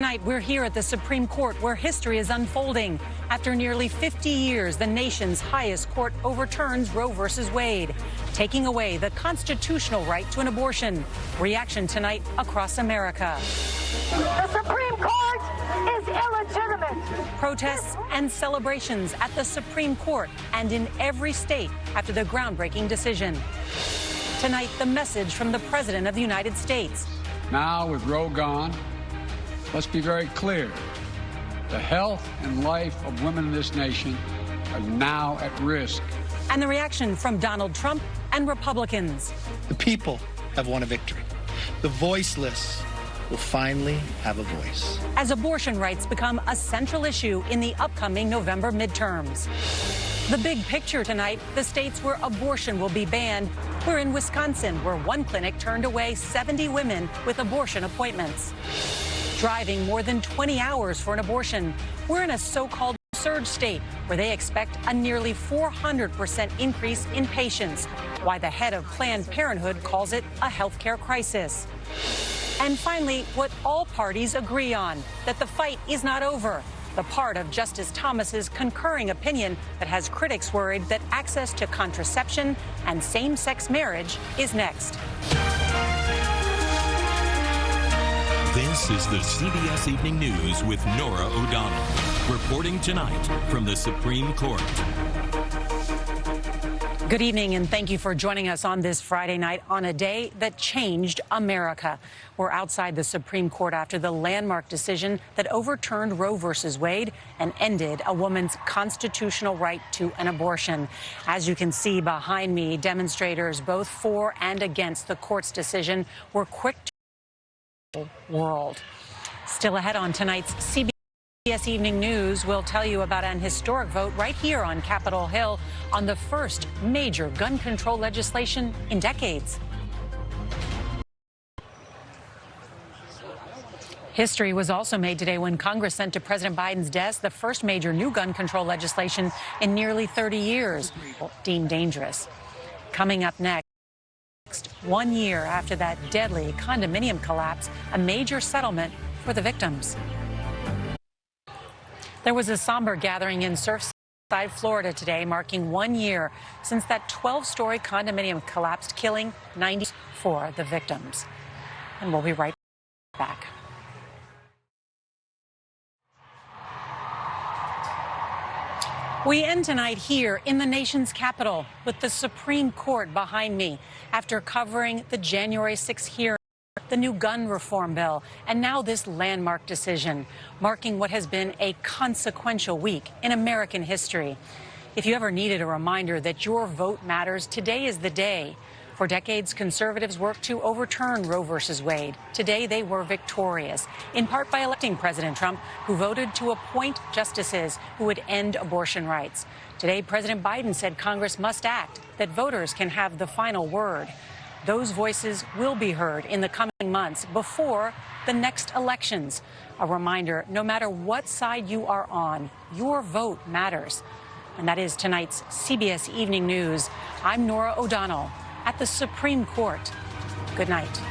Tonight, we're here at the Supreme Court where history is unfolding. After nearly 50 years, the nation's highest court overturns Roe v. Wade, taking away the constitutional right to an abortion. Reaction tonight across America. The Supreme Court is illegitimate. Protests and celebrations at the Supreme Court and in every state after the groundbreaking decision. Tonight, the message from the President of the United States. Now, with Roe gone, let's be very clear. The health and life of women in this nation are now at risk. And the reaction from Donald Trump and Republicans. The people have won a victory. The voiceless will finally have a voice. As abortion rights become a central issue in the upcoming November midterms. The big picture tonight, the states where abortion will be banned. We're in Wisconsin, where one clinic turned away 70 women with abortion appointments. Driving more than 20 hours for an abortion. We're in a so-called surge state where they expect a nearly 400% increase in patients. Why the head of Planned Parenthood calls it a healthcare crisis. And finally, what all parties agree on, that the fight is not over. The part of Justice Thomas's concurring opinion that has critics worried that access to contraception and same-sex marriage is next. This is the CBS Evening News with Norah O'Donnell, reporting tonight from the Supreme Court. Good evening, and thank you for joining us on this Friday night on a day that changed America. We're outside the Supreme Court after the landmark decision that overturned Roe v. Wade and ended a woman's constitutional right to an abortion. As you can see behind me, demonstrators both for and against the court's decision were quick to the world. Still ahead on tonight's CBS Evening News, we'll tell you about an historic vote right here on Capitol Hill on the first major gun control legislation in decades. History was also made today when Congress sent to President Biden's desk the first major new gun control legislation in nearly 30 years, deemed dangerous. Coming up next, 1 year after that deadly condominium collapse, a major settlement for the victims. There was a somber gathering in Surfside, Florida today, marking 1 year since that 12-story condominium collapsed, killing 94 of the victims. And we'll be right back. We end tonight here in the nation's capital with the Supreme Court behind me after covering the January 6th hearing, the new gun reform bill, and now this landmark decision, marking what has been a consequential week in American history. If you ever needed a reminder that your vote matters, today is the day. For decades, conservatives worked to overturn Roe v. Wade. Today, they were victorious, in part by electing President Trump, who voted to appoint justices who would end abortion rights. Today, President Biden said Congress must act, that voters can have the final word. Those voices will be heard in the coming months before the next elections. A reminder, no matter what side you are on, your vote matters. And that is tonight's CBS Evening News. I'm Norah O'Donnell at the Supreme Court. Good night.